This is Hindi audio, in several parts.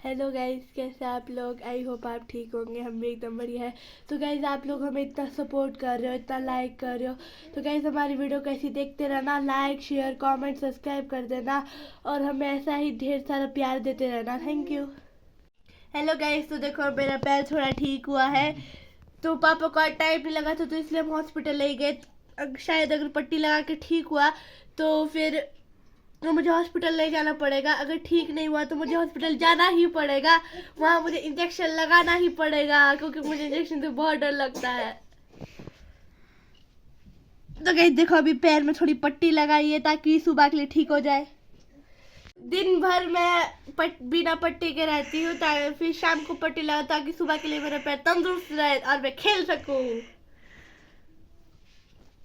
हेलो गाइस, कैसे आप लोग। आई होप आप ठीक होंगे। हम भी एकदम बढ़िया है। तो गाइस, आप लोग हमें इतना सपोर्ट कर रहे हो, इतना लाइक कर रहे हो, तो गाइस हमारी वीडियो कैसी देखते रहना, लाइक शेयर कमेंट सब्सक्राइब कर देना और हमें ऐसा ही ढेर सारा प्यार देते रहना। Thank you. हेलो गाइस, तो देखो मेरा पैर थोड़ा ठीक हुआ है। तो पापा को टाइम नहीं लगा था, तो इसलिए हम हॉस्पिटल ले गए। शायद अगर पट्टी लगा के ठीक हुआ तो फिर तो मुझे हॉस्पिटल ले जाना पड़ेगा। अगर ठीक नहीं हुआ तो मुझे हॉस्पिटल जाना ही पड़ेगा। वहाँ मुझे इंजेक्शन लगाना ही पड़ेगा, क्योंकि मुझे इंजेक्शन से बहुत डर लगता है। तो गाइस देखो, अभी पैर में थोड़ी पट्टी लगाई है ताकि सुबह के लिए ठीक हो जाए। दिन भर मैं बिना पट्टी के रहती हूँ, फिर शाम को पट्टी लगा ताकि सुबह के लिए मेरा पैर तंदुरुस्त रहे और मैं खेल सकूँ।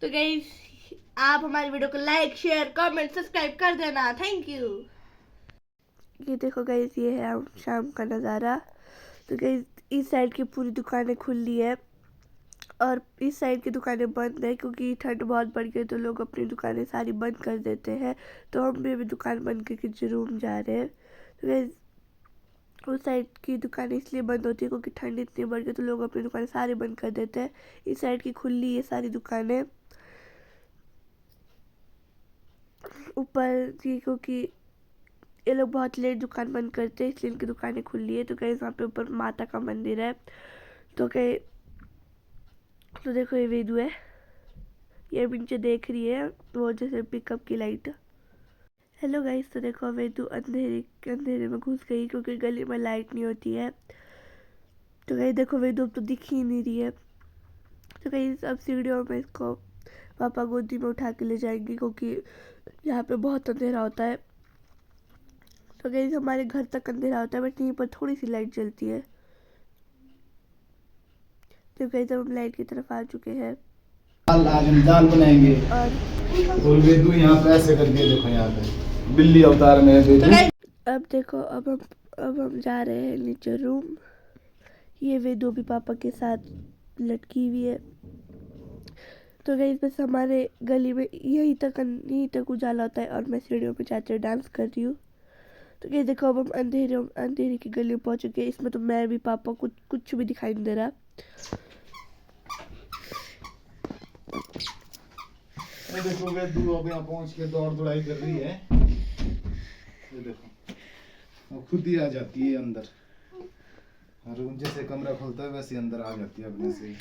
तो गाइस, आप हमारी वीडियो को लाइक शेयर कमेंट सब्सक्राइब कर देना। Thank you. ये देखो गाइस, ये है शाम का नज़ारा। तो गाइस, इस साइड की पूरी दुकानें खुली है और इस साइड की दुकानें बंद है, क्योंकि ठंड बहुत बढ़ गई तो लोग अपनी दुकानें सारी बंद कर देते हैं। तो हम भी अभी दुकान बंद करके रूम जा रहे हैं। तो गाइस, उस साइड की दुकानें इसलिए बंद होती है क्योंकि ठंड इतनी बढ़ गई तो लोग अपनी दुकानें सारी बंद कर देते हैं। इस साइड की खुली है सारी दुकानें ऊपर की, क्योंकि ये लोग बहुत लेट दुकान बंद करते हैं इसलिए इनकी दुकानें खुली है। तो कहीं वहाँ पे ऊपर माता का मंदिर है। तो कहीं तो देखो, ये वेदू है, ये नीचे देख रही है वो जैसे पिकअप की लाइट। हेलो गाइस, तो देखो वेदू अंधेरे में घुस गई क्योंकि गली में लाइट नहीं होती है। तो कहीं देखो, वेदू अब तो दिख ही नहीं रही है। तो कहीं अब सीढ़ियों में इसको पापा गोदी में उठा के ले जाएंगे, क्योंकि यहाँ पे बहुत अंधेरा होता है। तो गाइस, हमारे घर तक अंधेरा होता है बट यहीं पर थोड़ी सी लाइट जलती है। तो गाइस, हम लाइट की तरफ आ चुके हैं। आज हम दाल बनाएंगे और वेदू यहाँ पे ऐसे करके देखो, यहाँ पे बिल्ली अवतार में है तो वेदू। अब देखो, अब हम जा रहे हैं नीचे रूम। ये वेदू भी पापा के साथ लटकी हुई है। तो गाइस, बस हमारे गली में यहीं तक उजाला होता है और मैं सीढ़ियों पे जाकर डांस कर रही हूँ। तो ये देखो, अब हम अंधेरे की गली में पहुंच चुके हैं। इसमें तो मैं भी पापा कुछ भी दिखाई नहीं दे रहा। ये देखो वेदू अब यहाँ पहुँच के दौड़ दौड़ाई कर रही है। ये देखो, वो खुद ही आ जाती है अंदर। रूम जैसे कमरा खुलता है वैसे अंदर आ जाती है अपने से ही।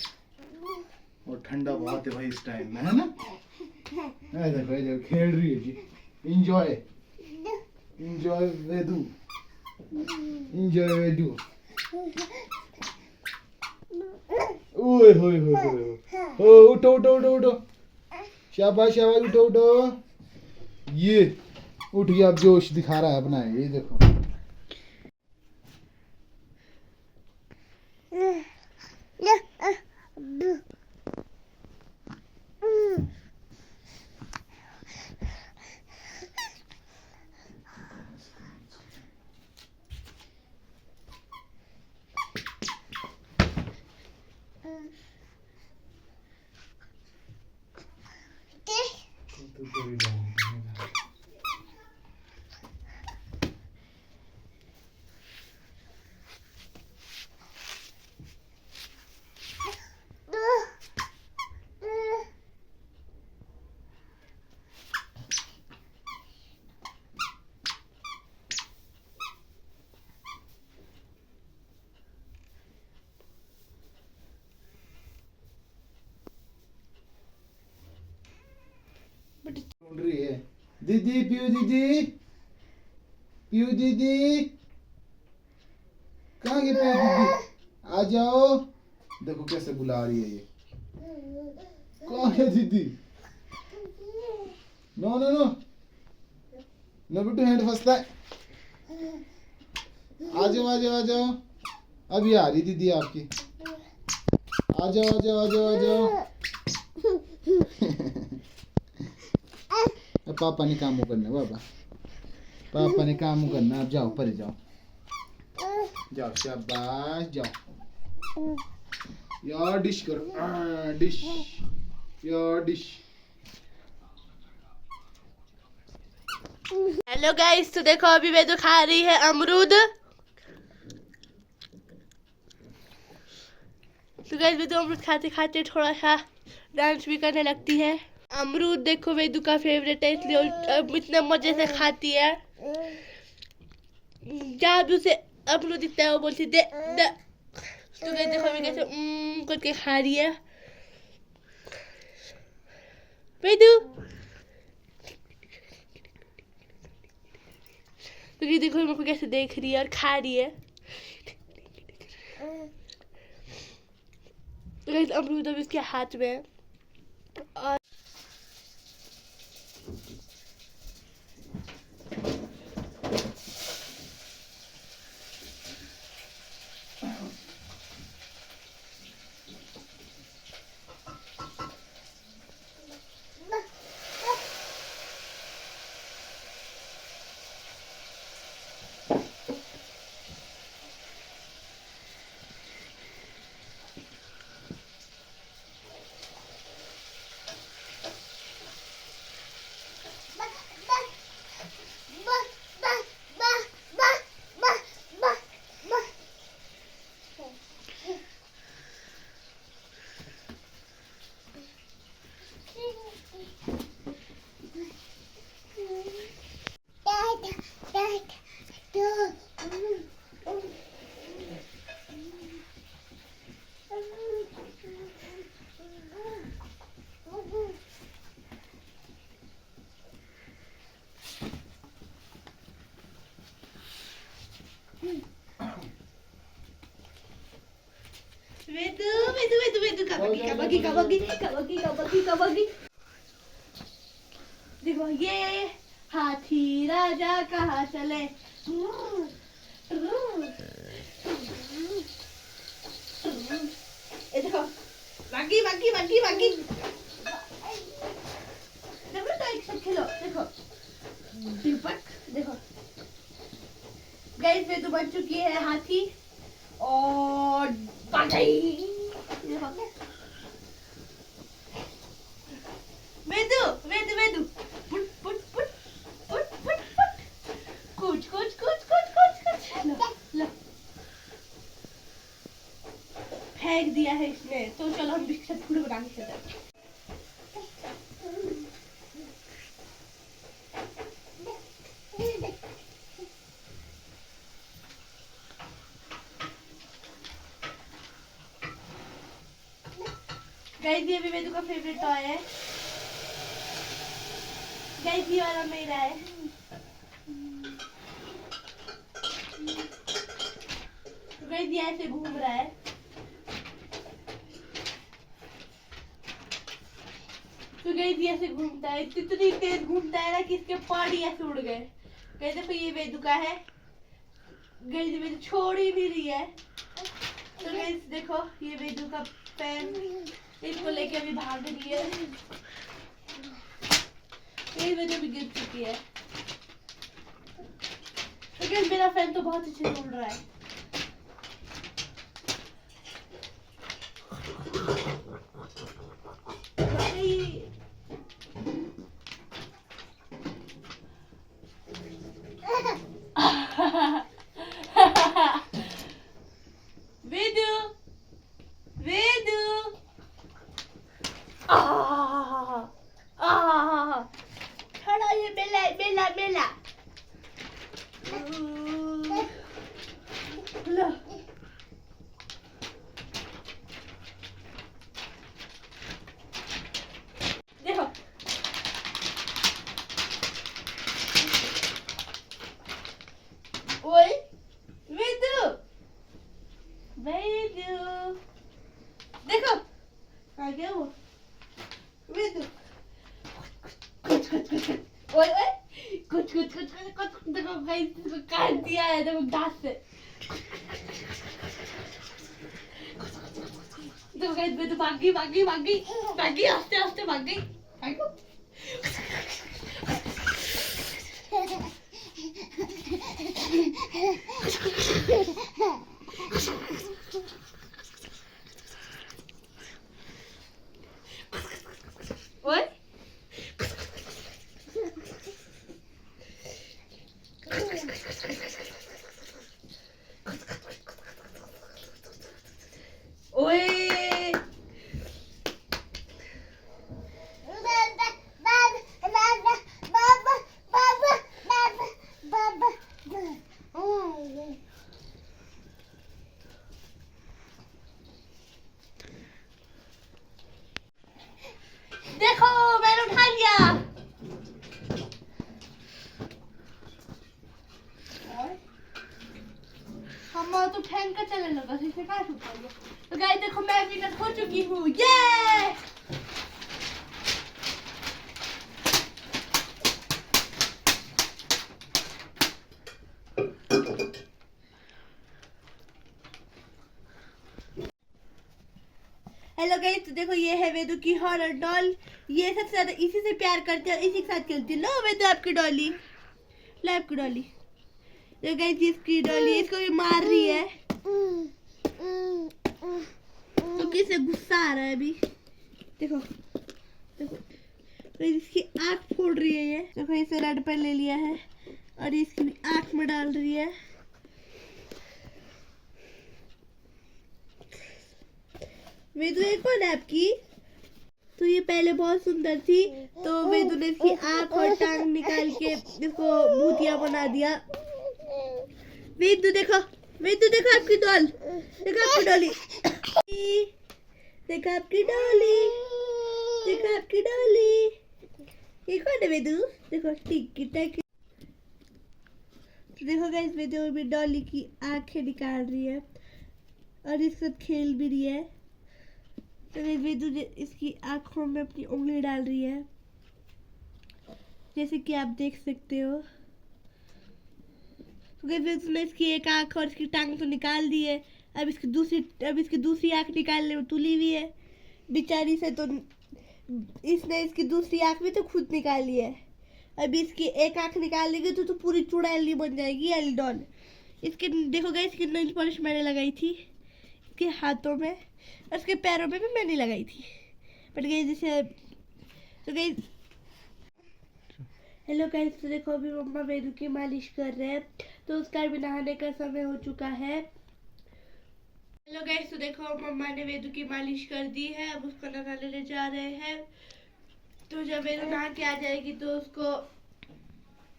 और ठंडा बहुत है भाई इस टाइम में, है ना। ये देखो, ये देखो खेल रही है जी। Enjoy enjoy Vedu, enjoy Vedu. ओए होए होए होए, ओ उठो उठो उठो उठो, शाबाश शाबाश, उठो उठो। ये उठ गया, अब जोश दिखा रहा है अपना, ये देखो। ढूंढ रही है दीदी, पीयू दीदी, पीयू दीदी कहाँ गई, पीयू दीदी आ जाओ। देखो कैसे बुला रही है ये। कौन है दीदी? नो नो नो नो बेटू, हैंड फंसता है। आ जाओ आ जाओ आ जाओ, अभी आ रही दीदी आपकी। आ जाओ आ जाओ आ जाओ आ जाओ। पापा ने काम करना है, पापा ने काम करना। आप जाओ, परे जाओ जाओ, शाबाश जाओ। यार डिश करो, डिश यार डिश। हेलो गाइस, तो देखो अभी मैं तो खा रही है अमरूद। तो गाइस वेदू अमरूद खाते खाते थोड़ा सा डांस भी करने लगती है। अमरूद देखो वेदू का फेवरेट है, इसलिए इतने मजे से खाती है। जब उसे अमरूद दिखता है वो बोलती दे दे। तो गाइस देखो अभी कैसे करके खा रही है वेदू। तो ये देखो मेरे को कैसे देख रही है और खा रही है। तो गाइस अमरूद अभी उसके हाथ में है। और वेदू वेदू वेदू वेदू कबगी। देखो ये हाथी राजा कहाँ चले। ये देखो बागी बागी बागी बागी। देखो तो एक साथ खेलो। देखो दीपक देखो गाइस वेदू बन चुकी है हाथी और Vedu Vedu Vedu put put put put put put कुछ कुछ कुछ कुछ कुछ कुछ लो फेंक दिया है इसने। तो चलो हम बिस्किट फूड बना के खेलते हैं। गाइस ये भी वेदू का फेवरेट टॉय है। गाइस ये वाला मेरा है। गाइस ये ऐसे घूम रहा है। तो गाइस ये ऐसे घूमता है, इतनी तेज घूमता है ना कि इसके पैर ही ऐसे उड़ गए। गाइस देखो ये वेदू का है। गाइस वेदू छोड़ ही नहीं रही है। तो गाइस देखो ये वेदू का पैर, इसको लेके अभी भाग रही है। ये वेदू भी गिर चुकी है। तो गाइस मेरा फैन तो बहुत अच्छे से उड़ रहा है। वेदू वेदू खड़ा ये बेला बेला बेला लो। देखो ओए वेदू वेदू देखो आ गया वो वेदू। कुछ कुछ कुछ ओए ओए कुछ कुछ कुछ कुछ कुछ देखो गाइस इसको काट दिया है देखो दांत से। देखो गाइस वेदू भागी भागी भागी भागी आस्ते आस्ते भाग गई। भागो ओए ओए उठाएंगे का चलने लगा इसे कहाँ से उठाएंगे। तो गाइस देखो मैं विनर हो चुकी हूँ ये। हेलो गाइस, तो देखो ये है वेदू की हॉरर डॉल। ये सबसे ज्यादा इसी से प्यार करते हैं और इसी के साथ खेलती है। लो वेदू आपकी डॉली, लो आपकी डॉली। तो गाइस इसकी डॉली इसको भी मार रही है तो किसे गुस्सा आ रहा है अभी। देखो देखो तो इसकी आँख फोड़ रही है। ये देखो इसे रेड पर ले लिया है और इसकी भी आँख में डाल रही है। वेदू ये कौन है आपकी? तो ये पहले बहुत सुंदर थी तो वेदू ने इसकी आँख और टांग निकाल के इसको भूतिया बना दिया। वेदू देखो, वेदू देखो आपकी डॉल, देखो आपकी डॉली, देखो आपकी डॉली, देखो आपकी डॉली। ये कौन है वेदू? देखो टिकी टैकी। देखो गाइस वेदू अभी डॉली की आंखें निकाल रही है और इसके साथ खेल भी रही है। तो वेदू इसकी आंखों में अपनी उंगली डाल रही है जैसे कि आप देख सकते हो। तो वेदू ने इसकी एक आंख और इसकी टांग तो निकाल दी है। अब इसकी दूसरी आंख निकालने में तुली हुई है बेचारी से। तो इसने इसकी दूसरी आंख भी तो खुद निकाली है। अभी इसकी एक आंख निकाल देगी तो पूरी चुड़ैली बन जाएगी एल्डॉन। इसके देखो गाइस इसकी नेल पॉलिश मैंने लगाई थी इसके हाथों में और उसके पैरों में भी मैंने लगाई थी। बट गाइस जैसे तो गाइस हेलो गाइस, तो देखो अभी मम्मा वेदू की मालिश कर रहे हैं तो उसका भी नहाने का समय हो चुका है। हेलो गाइस, तो देखो मम्मा ने वेदू की मालिश कर दी है। अब उसको नहाने ले जा रहे हैं। तो जब वेदू नहा के आ जाएगी तो उसको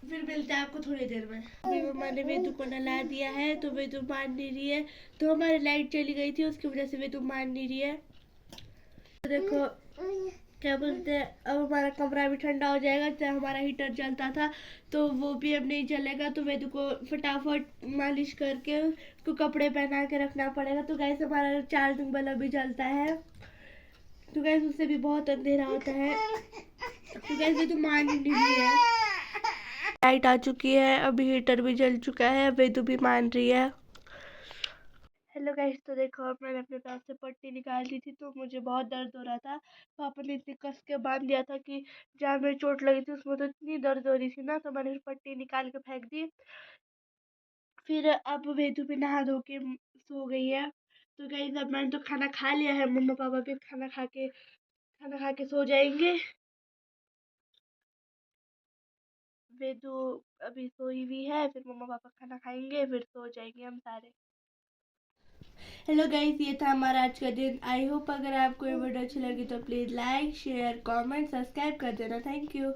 फिर मिलता है आपको थोड़ी देर में। अभी मम्मा ने वेदू को नहला दिया है तो वेदू मान नहीं रही है। तो हमारी लाइट चली गई थी उसकी वजह से वेदू मान नहीं रही है। तो देखो क्या बोलते हैं, अब हमारा कमरा भी ठंडा हो जाएगा। जब हमारा हीटर जलता था तो वो भी अब नहीं जलेगा। तो वेदू को फटाफट मालिश करके उसको कपड़े पहना के रखना पड़ेगा। तो गैस हमारा चार्जिंग बल्ब भी जलता है तो गैस उससे भी बहुत अंधेरा होता है। तो गैस वेदू मान ही नहीं रही है। लाइट आ चुकी है, अभी हीटर भी जल चुका है, वेदू भी मान रही है। हेलो गाइस, तो देखो अब मैंने अपने पैर से पट्टी निकाल दी थी तो मुझे बहुत दर्द हो रहा था। पापा ने इतनी कस के बांध दिया था कि जहाँ मेरी चोट लगी थी उसमें तो इतनी दर्द हो रही थी ना, तो मैंने पट्टी निकाल के फेंक दी। फिर अब वेदू भी नहा धो के सो गई है। तो गाइस अब मैंने तो खाना खा लिया है, मम्मा पापा भी खाना खा के सो जाएंगे। वेदू अभी सोई हुई है, फिर मम्मा पापा खाना खाएंगे फिर सो जाएंगे हम सारे। हेलो गाइस, ये था हमारा आज का दिन। आई होप अगर आपको ये वीडियो अच्छी लगी तो please like share comment subscribe कर देना। Thank you.